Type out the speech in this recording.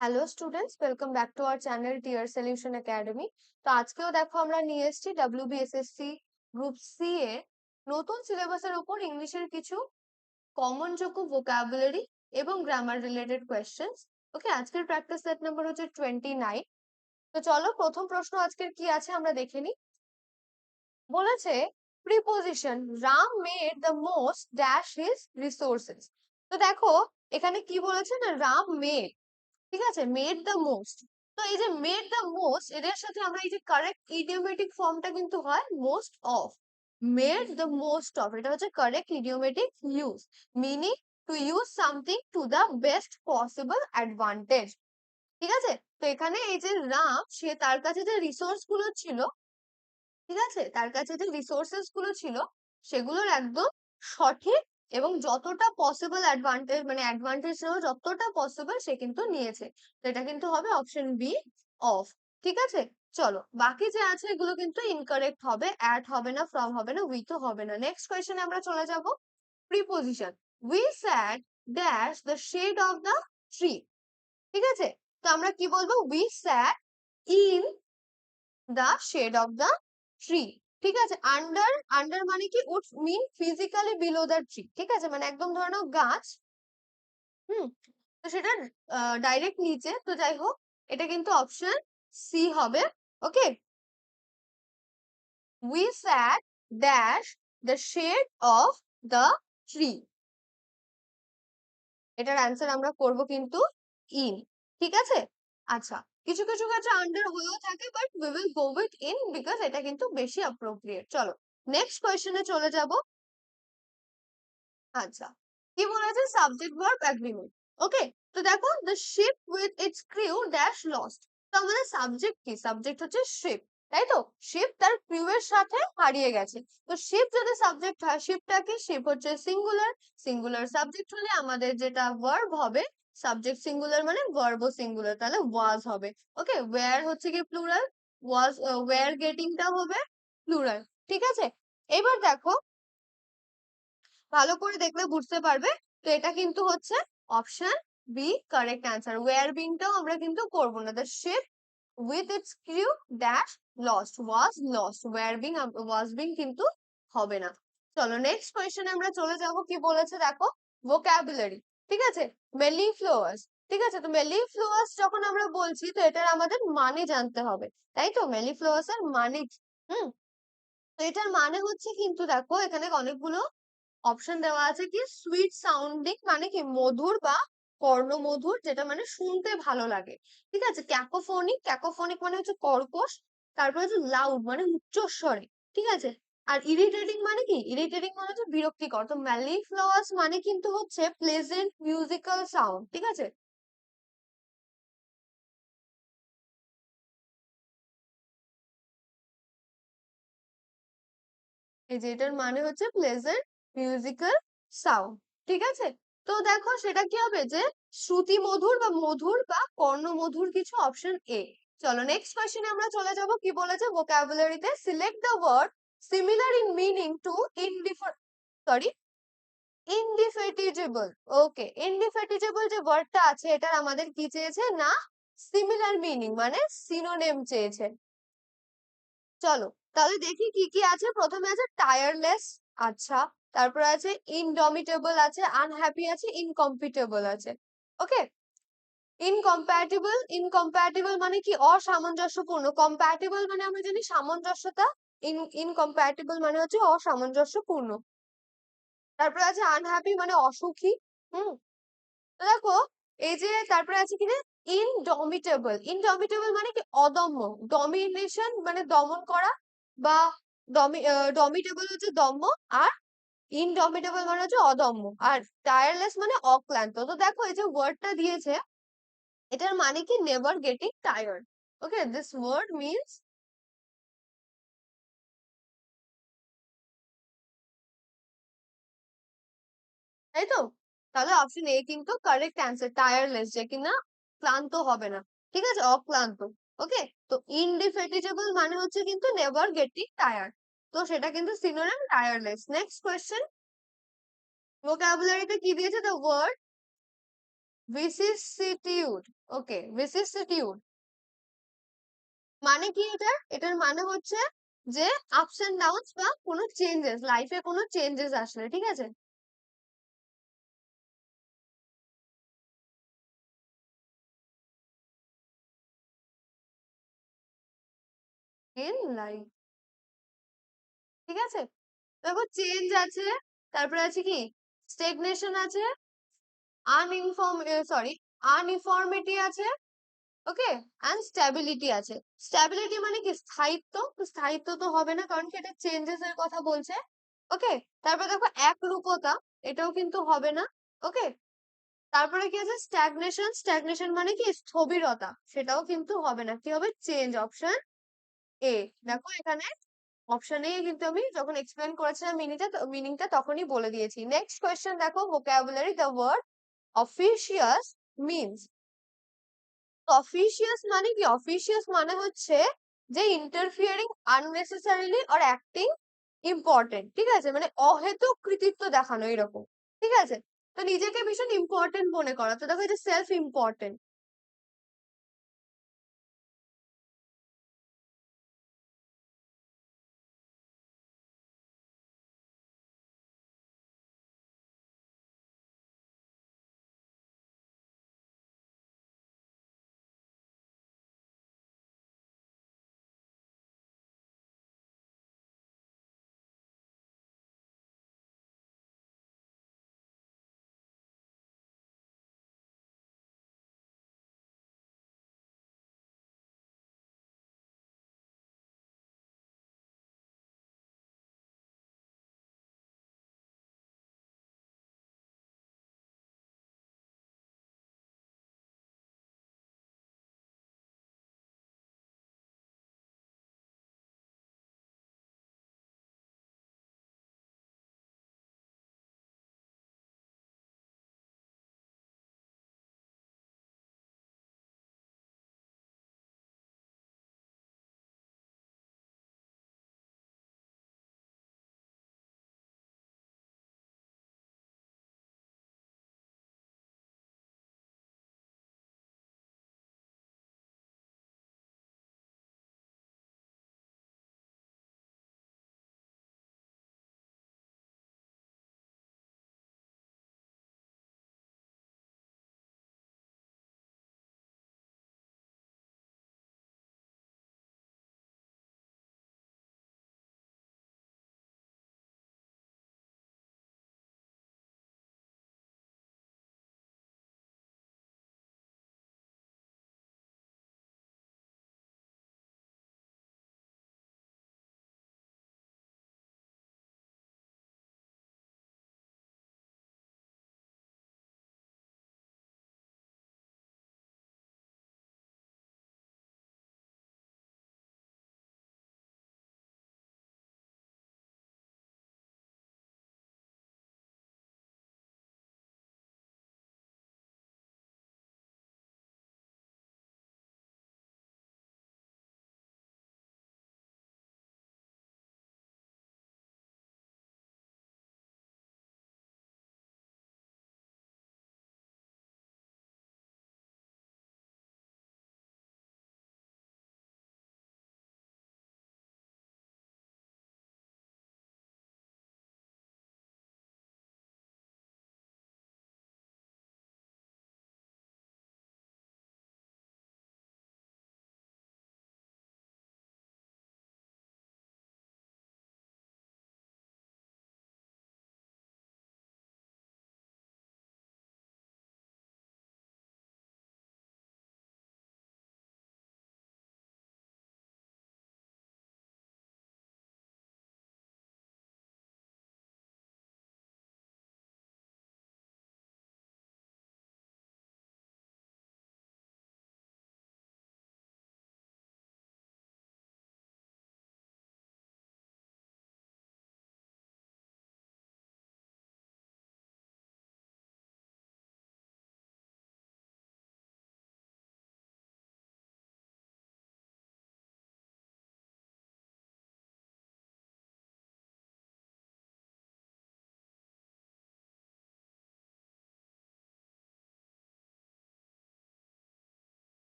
Hello students, welcome back to our channel Tier Solution Academy. তো আজকেও দেখো আমরা নিয়ে এসেছি WBSSC গ্রুপ সি এর নতুন সিলেবাসের উপর ইংলিশের কিছু কমন যোগ্য ভোকাবুলারি এবং গ্রামার রিলেটেড কোয়েশ্চেন্স। ওকে, আজকের প্র্যাকটিস সেট নাম্বার হচ্ছে 29। তো চলো প্রথম প্রশ্ন আজকের কি আছে আমরা দেখে নিই। বলেছে preposition Ram made the most dash his resources. তো দেখো এখানে কি বলেছে না, রাম মেড, ঠিক আছে, মেড দ্য মোস্ট। তো এই যে মেড দ্য মোস্ট, এটার সাথে আমরা এই যে কারেক্ট ইডিওমেটিক ফর্মটা কিন্তু হয় most of. Made the most of, এটা হচ্ছে correct idiomatic use, meaning to use something to the best possible advantage. ঠিক আছে, তো এখানে এই যে রাম, সে তার কাছে যে রিসোর্স গুলো ছিল, ঠিক আছে, তার কাছে যে রিসোর্সেস গুলো ছিল সেগুলোর একদম সঠিক এবং যতটা পসিবল অ্যাডভান্টেজ, মানে অ্যাডভান্টেজ যতটা পসিবল সে কিন্তু নিয়েছে। তো এটা কিন্তু হবে অপশন বি, অফ। ঠিক আছে, চলো বাকি যে আছে এগুলো কিন্তু ইনকারেক্ট হবে, অ্যাড হবে না, ফ্রম হবে না, উইথ হবে না। নেক্সট কোয়েশ্চেনে আমরা চলে যাব। Preposition we sat dash the shade of the tree. ঠিক আছে, তো আমরা কি বলবো, we sat in the shade of the tree. ঠিক আছে, আন্ডার, আন্ডার মানে কি, would mean physically below the tree. ঠিক আছে, মানে একদম ধরে নাও গাছ, হুম, তো সেটা ডাইরেক্ট নিচে, তো যাই হোক এটা কিন্তু অপশন সি হবে। Okay, we sat dash the shade of the tree, এটার অ্যান্সার আমরা করব কিন্তু ইন। ঠিক আছে, আচ্ছা, কিছু কিছু ক্ষেত্রে আন্ডার হয়েও থাকে, but we will go with in because এটা কিন্তু বেশি অ্যাপ্রোপ্রিয়েট। চলো নেক্সট কোয়েশ্চেনে চলে যাব। আচ্ছা, কি বলেছে, সাবজেক্ট ভার্ব এগ্রিমেন্ট। ওকে, তো দেখো the ship with its crew dash lost. তো আমাদের সাবজেক্ট কি, সাবজেক্ট হচ্ছে শিপ, তাই তো, শিপ তার ক্রিউ এর সাথে হারিয়ে গেছে। তো শিপ যদি সাবজেক্ট হয়, শিপটা কি, শিপ হচ্ছে সিঙ্গুলার, সিঙ্গুলার সাবজেক্ট হলে আমাদের যেটা ভার্ব হবে, সাবজেক্ট সিঙ্গুলার মানে ভার্বও সিঙ্গুলার, তাহলে ওয়াজ হবে। ওকে, ওয়্যার হচ্ছে কি প্লুরাল, ওয়াজ, ওয়্যার গেটিংটা হবে প্লুরাল। ঠিক আছে, এবার দেখো ভালো করে দেখলে বুঝতে পারবে। তো এটা কিন্তু হচ্ছে option B correct answer. Were বিংটাও আমরা কিন্তু করবো না। The ship with its crew dash lost, was lost, were being, was being কিন্তু হবে না। চলো নেক্সট কোয়েশ্চেনে আমরা চলে যাব। কি বলেছে দেখো, ভোকাবুলারি। ঠিক আছে, মেলিফ্লুয়াস। ঠিক আছে, তো মেলিফ্লুয়াস যখন আমরা বলছি, তো এটার আমাদের মানে জানতে হবে, তাই তো, মেলিফ্লুয়াস এর মানে কি? হুম, তো এটার মানে হচ্ছে কিন্তু দেখো এখানে অনেকগুলো অপশন দেওয়া আছে। কি, সুইট সাউন্ডিং মানে কি, মধুর বা কর্ণমধুর, যেটা মানে শুনতে ভালো লাগে। ঠিক আছে, ক্যাকোফোনিক, ক্যাকোফোনিক মানে হচ্ছে কর্কশ। তারপর হচ্ছে লাউড মানে উচ্চস্বরে। ঠিক আছে, আর ইরিটেটিং মানে কি, ইরিটেটিং মানে হচ্ছে বিরক্তিকর। তো ম্যালিফ্লাওয়াস মানে কিন্তু হচ্ছে প্লেজেন্ট মিউজিক্যাল সাউন্ড। ঠিক আছে, এই যে এটার মানে হচ্ছে প্লেজেন্ট মিউজিক্যাল সাউন্ড। ঠিক আছে, তো দেখো সেটা কি হবে, যে শ্রুতি মধুর বা মধুর বা কর্ণমধুর কিছু, অপশন এ। চলো নেক্সট কোয়েশ্চেনে আমরা চলে যাব। কি বলেছে, ভোকাবুলারিতে select the word similar in meaning to ইনডিফার, সরি, ইনডিফেটিজেবল। ওকে, ইনডিফেটিজেবল যে ওয়ার্ডটা আছে, এটার আমাদের কি চেয়েছে না, সিমিলার মিনিং মানে সিনোনিম চেয়েছে। চলো তাহলে দেখি কি কি আছে। প্রথমে আছে টায়ারলেস, আচ্ছা, তারপরে আছে ইনডমিটেবল আছে, আনহ্যাপি আছে, ইনকম্পিটেবল আছে। ওকে, ইনকম্প্যাটিবল, ইনকম্প্যাটিবল মানে কি, অসামঞ্জস্যপূর্ণ। কম্প্যাটিবল মানে আমরা জানি সামঞ্জস্যতা, ইনকম্প্যাটিবল মানে হচ্ছে অসামঞ্জস্যপূর্ণ। তারপরে আছে আনহ্যাপি মানে অসুখী। হুম, তো দেখো এই যে তারপরে আছে কি, ইনডমিটেবল, ইনডমিটেবল মানে কি, অদম্য। ডমিনেশন মানে দমন করা, বা ডমিটেবল হচ্ছে দম্য, আর ইনডমিটেবল মানে হচ্ছে অদম্য, আর টায়ারলেস মানে অক্লান্ত। তো দেখো এই যে ওয়ার্ডটা দিয়েছে, এটার মানে কি, never getting tired. Okay, this word means, তাই তো, তাহলে অপশন এ কিন্তু কারেক্ট অ্যান্সার, টায়ারলেস, যে কিনা ক্লান্ত হবে না। ঠিক আছে, অক্লান্ত। ওকে, তো ইনডিফেটিজেবল মানে হচ্ছে কিন্তু নেভার গেটিং টায়ার্ড, তো সেটা কিন্তু সিনোনিম টায়ারলেস। নেক্সট কোয়েশ্চেন, ভোকাবুলারিতে কি দিয়েছে, দ্য ওয়ার্ড ভিসিসিটিউড। ওকে, vicissitude মানে কি এটার মানে হচ্ছে যে আপস এন্ড ডাউনস বা কোনো চেঞ্জেস, লাইফে কোনো চেঞ্জেস আসলে, ঠিক আছে? ইন লাইফ, ঠিক আছে? দেখো চেঞ্জ আছে, তারপরে আছে কি স্টেগনেশন আছে, সরি আনইনফর্মিটি আছে, ওকে, এন্ড স্ট্যাবিলিটি আছে। স্ট্যাবিলিটি মানে কি স্থায়িত্ব, তো স্থায়িত্ব তো হবে না কারণ কি এটা চেঞ্জেস এর কথা বলছে, ওকে। তারপর দেখো একরূপতা, এটাও কিন্তু হবে না, ওকে। তারপরে কি আছে স্ট্যাগনেশন, স্ট্যাগনেশন মানে কি স্থবিরতা, সেটাও কিন্তু হবে না, কি হবে চেঞ্জ, অপশন এ। দেখো এখানে অপশন এ কিন্তু আমি যখন এক্সপ্লেন করেছিলাম মিনিংটা তখনই বলে দিয়েছি। নেক্সট কোয়েশ্চেন দেখো, ভোকাবুলারি, দ্য ওয়ার্ড অফিসিয়াস মিনস, অফিসিয়াস মানে কি, অফিসিয়াস মানে হচ্ছে যে interfering unnecessarily or acting important, ঠিক আছে, মানে অহেতুক কৃতিত্ব দেখানো এরকম, ঠিক আছে। তো নিজেকে ভীষণ ইম্পর্টেন্ট মনে করা, তো দেখো এটা সেলফ ইম্পর্টেন্ট,